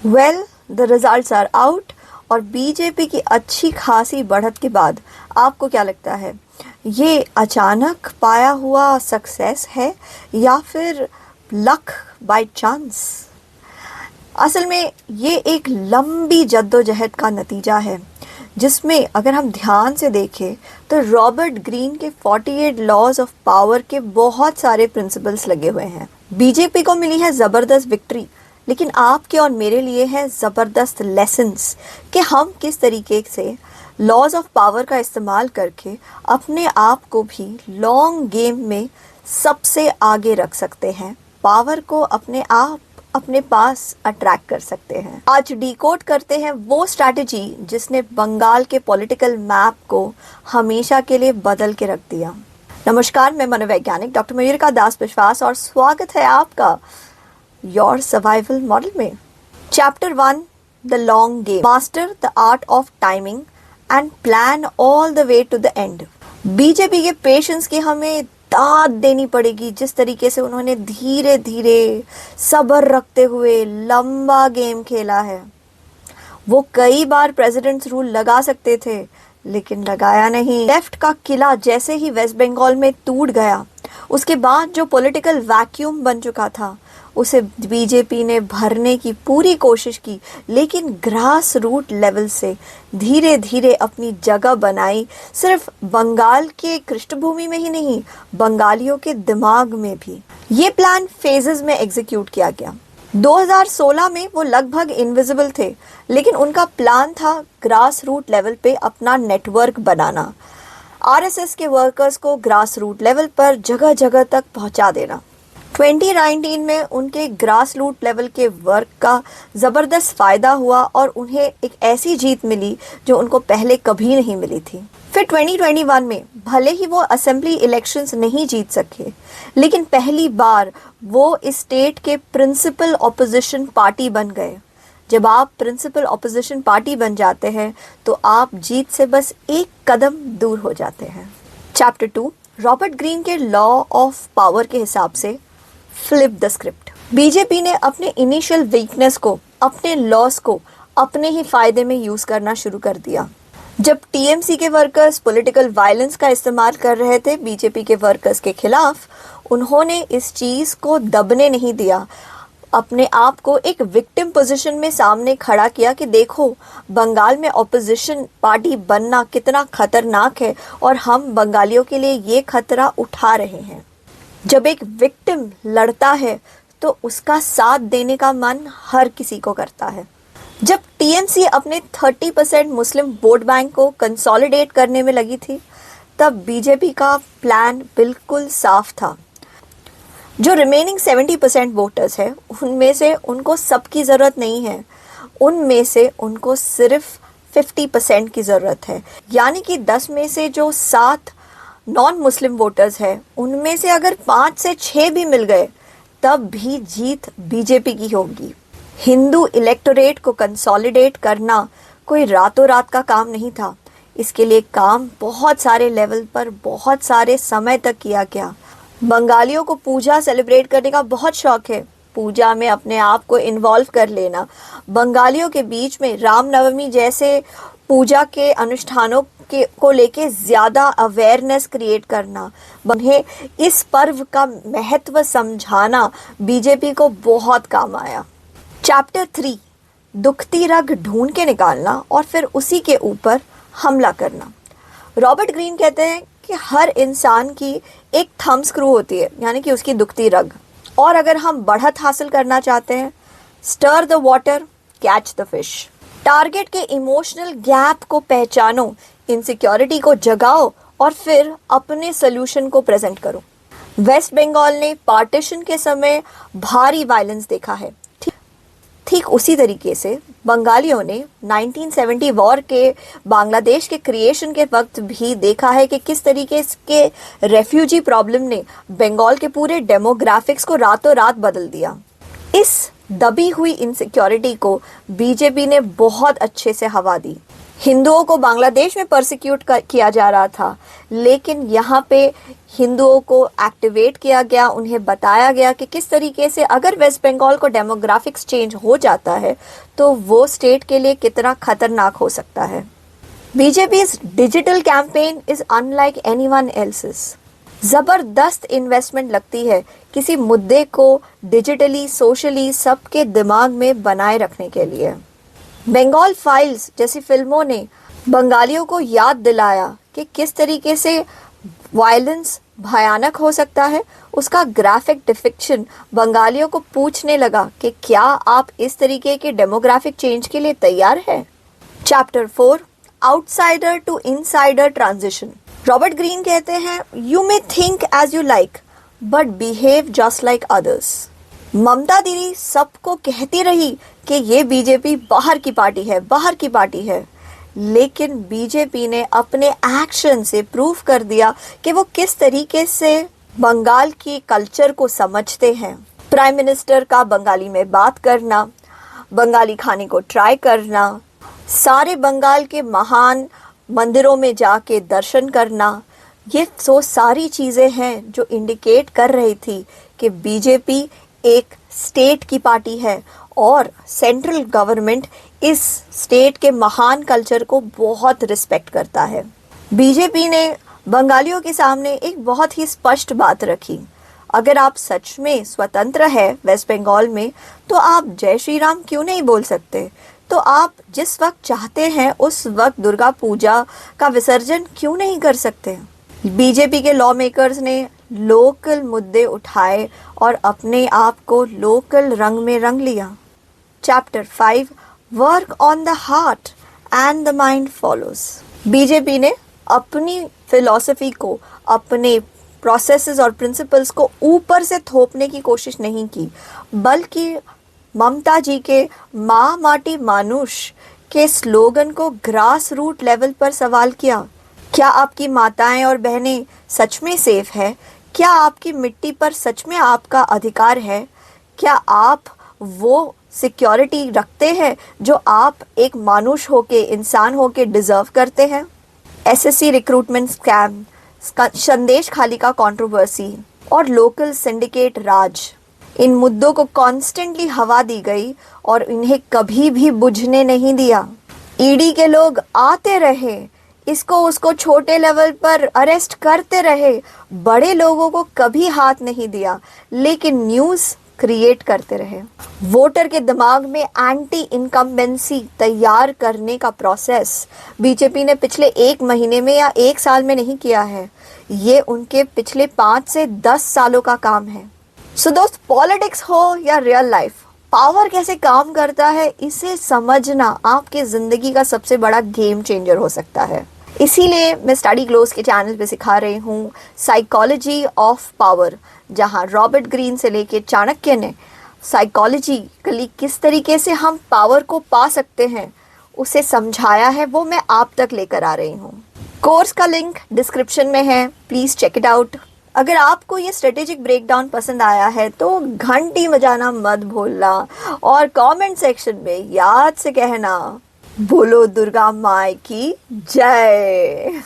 Well, the results are out और BJP की अच्छी खासी बढ़त के बाद आपको क्या लगता है, ये अचानक पाया हुआ सक्सेस है या फिर लक बाय चांस? असल में ये एक लंबी जद्दोजहद का नतीजा है जिसमें अगर हम ध्यान से देखें तो रॉबर्ट ग्रीन के 48 लॉज ऑफ पावर के बहुत सारे प्रिंसिपल्स लगे हुए हैं। बीजेपी को मिली है ज़बरदस्त विक्ट्री, लेकिन आपके और मेरे लिए है ज़बरदस्त लेसन्स कि हम किस तरीके से लॉज ऑफ पावर का इस्तेमाल करके अपने आप को भी लॉन्ग गेम में सबसे आगे रख सकते हैं, पावर को अपने पास अट्रैक्ट कर सकते हैं। आज डिकोड करते हैं वो स्ट्रैटेजी जिसने बंगाल के पॉलिटिकल मैप को हमेशा के लिए बदल के रख दिया। नमस्कार, मैं मनोवैज्ञानिक डॉक्टर मयूरिका दास विश्वास और स्वागत है आपका योर सर्वाइवल मॉडल में। Chapter 1, the long game, master the art of timing and plan all the way to the end. BJP के पेशेंस की हमें दाद देनी पड़ेगी, जिस तरीके से उन्होंने धीरे धीरे सब्र रखते हुए लंबा गेम खेला है। वो कई बार प्रेसिडेंट्स रूल लगा सकते थे लेकिन लगाया नहीं। लेफ्ट का किला जैसे ही वेस्ट बंगाल में टूट गया, उसके बाद जो पॉलिटिकल वैक्यूम बन चुका था उसे बीजेपी ने भरने की पूरी कोशिश की, लेकिन ग्रास रूट लेवल से धीरे धीरे अपनी जगह बनाई। सिर्फ बंगाल के पृष्ठभूमि में ही नहीं, बंगालियों के दिमाग में भी। ये प्लान फेजेस में एग्जीक्यूट किया गया। 2016 में वो लगभग इनविजिबल थे, लेकिन उनका प्लान था ग्रास रूट लेवल पे अपना नेटवर्क बनाना, आरएसएस के वर्कर्स को ग्रास रूट लेवल पर जगह जगह तक पहुंचा देना। 2019 में उनके ग्रास रूट लेवल के वर्क का ज़बरदस्त फ़ायदा हुआ और उन्हें एक ऐसी जीत मिली जो उनको पहले कभी नहीं मिली थी। फिर 2021 में भले ही वो असेंबली इलेक्शंस नहीं जीत सके, लेकिन पहली बार वो इस स्टेट के प्रिंसिपल ऑपोजिशन पार्टी बन गए। जब आप प्रिंसिपल ऑपोजिशन पार्टी बन जाते हैं तो आप जीत से बस एक कदम दूर हो जाते हैं। चैप्टर 2, रॉबर्ट ग्रीन के लॉ ऑफ पावर के हिसाब से फ्लिप द स्क्रिप्ट। बीजेपी ने अपने इनिशियल वीकनेस को, अपने लॉस को अपने ही फायदे में यूज करना शुरू कर दिया। जब टीएमसी के वर्कर्स पॉलिटिकल वायलेंस का इस्तेमाल कर रहे थे बीजेपी के वर्कर्स के खिलाफ, उन्होंने इस चीज को दबने नहीं दिया। अपने आप को एक विक्टिम पोजीशन में सामने खड़ा किया कि देखो बंगाल में ऑपोजिशन पार्टी बनना कितना खतरनाक है और हम बंगालियों के लिए ये खतरा उठा रहे हैं। जब एक विक्टिम लड़ता है तो उसका साथ देने का मन हर किसी को करता है। जब टीएमसी अपने 30% मुस्लिम वोट बैंक को कंसोलिडेट करने में लगी थी, तब बीजेपी का प्लान बिल्कुल साफ था। जो रिमेनिंग 70% वोटर्स है, उनमें से उनको सबकी ज़रूरत नहीं है, उनमें से उनको सिर्फ 50% की ज़रूरत है। यानी कि 10 में से जो 7 नॉन मुस्लिम वोटर्स हैं, उनमें से अगर 5 से 6 भी मिल गए तब भी जीत बीजेपी की होगी। हिंदू इलेक्टोरेट को कंसोलिडेट करना कोई रातों रात का काम नहीं था। इसके लिए काम बहुत सारे लेवल पर बहुत सारे समय तक किया गया। बंगालियों को पूजा सेलिब्रेट करने का बहुत शौक है, पूजा में अपने आप को इन्वॉल्व कर लेना, बंगालियों के बीच में रामनवमी जैसे पूजा के अनुष्ठानों को लेके ज़्यादा अवेयरनेस क्रिएट करना, उन्हें इस पर्व का महत्व समझाना बीजेपी को बहुत काम आया। चैप्टर 3, दुखती रग ढूंढ के निकालना और फिर उसी के ऊपर हमला करना। रॉबर्ट ग्रीन कहते हैं कि हर इंसान की एक थंब स्क्रू होती है, यानी कि उसकी दुखती रग, और अगर हम बढ़त हासिल करना चाहते हैं, stir the water, catch the fish. Target के इमोशनल गैप को पहचानो, इनसिक्योरिटी को जगाओ और फिर अपने सोल्यूशन को प्रेजेंट करो। वेस्ट बंगाल ने पार्टीशन के समय भारी वायलेंस देखा है। ठीक उसी तरीके से बंगालियों ने 1970 वॉर के बांग्लादेश के क्रिएशन के वक्त भी देखा है कि किस तरीके के रेफ्यूजी प्रॉब्लम ने बंगाल के पूरे डेमोग्राफिक्स को रातों रात बदल दिया। इस दबी हुई इनसिक्योरिटी को बीजेपी ने बहुत अच्छे से हवा दी। हिंदुओं को बांग्लादेश में परसिक्यूट किया जा रहा था, लेकिन यहाँ पे हिंदुओं को एक्टिवेट किया गया, उन्हें बताया गया कि किस तरीके से अगर वेस्ट बंगाल को डेमोग्राफिक्स चेंज हो जाता है तो वो स्टेट के लिए कितना खतरनाक हो सकता है। BJP's digital campaign is unlike anyone else's. जबरदस्त इन्वेस्टमेंट लगती है किसी मुद्दे को डिजिटली, सोशली सबके दिमाग में बनाए रखने के लिए। बंगाल फाइल्स जैसी फिल्मों ने बंगालियों को याद दिलाया कि किस तरीके से वायलेंस भयानक हो सकता है। उसका ग्राफिक डिपिक्शन बंगालियों को पूछने लगा कि क्या आप इस तरीके के डेमोग्राफिक चेंज के लिए तैयार हैं। Chapter 4, outsider to insider transition. Robert Greene कहते हैं, you may think as you like but behave just like others. Mamata Didi सबको कहती रही कि ये बीजेपी बाहर की पार्टी है, बाहर की पार्टी है, लेकिन बीजेपी ने अपने एक्शन से प्रूव कर दिया कि वो किस तरीके से बंगाल की कल्चर को समझते हैं। प्राइम मिनिस्टर का बंगाली में बात करना, बंगाली खाने को ट्राई करना, सारे बंगाल के महान मंदिरों में जाके दर्शन करना, ये तो सारी चीज़ें हैं जो इंडिकेट कर रही थी कि बीजेपी एक स्टेट की पार्टी है और सेंट्रल गवर्नमेंट इस स्टेट के महान कल्चर को बहुत रिस्पेक्ट करता है। बीजेपी ने बंगालियों के सामने एक बहुत ही स्पष्ट बात रखी, अगर आप सच में स्वतंत्र है वेस्ट बंगाल में तो आप जय श्री राम क्यों नहीं बोल सकते, तो आप जिस वक्त चाहते हैं उस वक्त दुर्गा पूजा का विसर्जन क्यों नहीं कर सकते। बीजेपी के लॉ मेकर्स ने लोकल मुद्दे उठाए और अपने आप को लोकल रंग में रंग लिया। Chapter 5, work on the heart and the mind follows. BJP ने अपनी फिलॉसफी को, अपने प्रोसेसेस और प्रिंसिपल्स को ऊपर से थोपने की कोशिश नहीं की, बल्कि ममता जी के माँ माटी मानुष के स्लोगन को ग्रास रूट लेवल पर सवाल किया। क्या आपकी माताएं और बहनें सच में सेफ है? क्या आपकी मिट्टी पर सच में आपका अधिकार है? क्या आप वो सिक्योरिटी रखते हैं जो आप एक मानुष होके, इंसान होके डिजर्व करते हैं? एसएससी रिक्रूटमेंट स्कैम, संदेश खाली का कंट्रोवर्सी और लोकल सिंडिकेट राज, इन मुद्दों को कॉन्स्टेंटली हवा दी गई और इन्हें कभी भी बुझने नहीं दिया। ईडी के लोग आते रहे, इसको उसको छोटे लेवल पर अरेस्ट करते रहे, बड़े लोगों को कभी हाथ नहीं दिया, लेकिन न्यूज़ क्रिएट करते रहे। वोटर के दिमाग में एंटी इनकम्बेंसी तैयार करने का प्रोसेस बीजेपी ने पिछले 1 महीने में या 1 साल में नहीं किया है, ये उनके पिछले 5 से 10 सालों का काम है। सो दोस्त, पॉलिटिक्स हो या रियल लाइफ, पावर कैसे काम करता है इसे समझना आपके ज़िंदगी का सबसे बड़ा गेम चेंजर हो सकता है। इसीलिए मैं स्टडी क्लोज के चैनल पे सिखा रही हूँ साइकोलॉजी ऑफ पावर, जहाँ रॉबर्ट ग्रीन से लेके चाणक्य ने साइकोलॉजिकली किस तरीके से हम पावर को पा सकते हैं उसे समझाया है, वो मैं आप तक लेकर आ रही हूँ। कोर्स का लिंक डिस्क्रिप्शन में है, प्लीज़ चेक इट आउट। अगर आपको ये स्ट्रेटेजिक ब्रेकडाउन पसंद आया है तो घंटी बजाना मत भूलना और कमेंट सेक्शन में याद से कहना, बोलो दुर्गा माई की जय।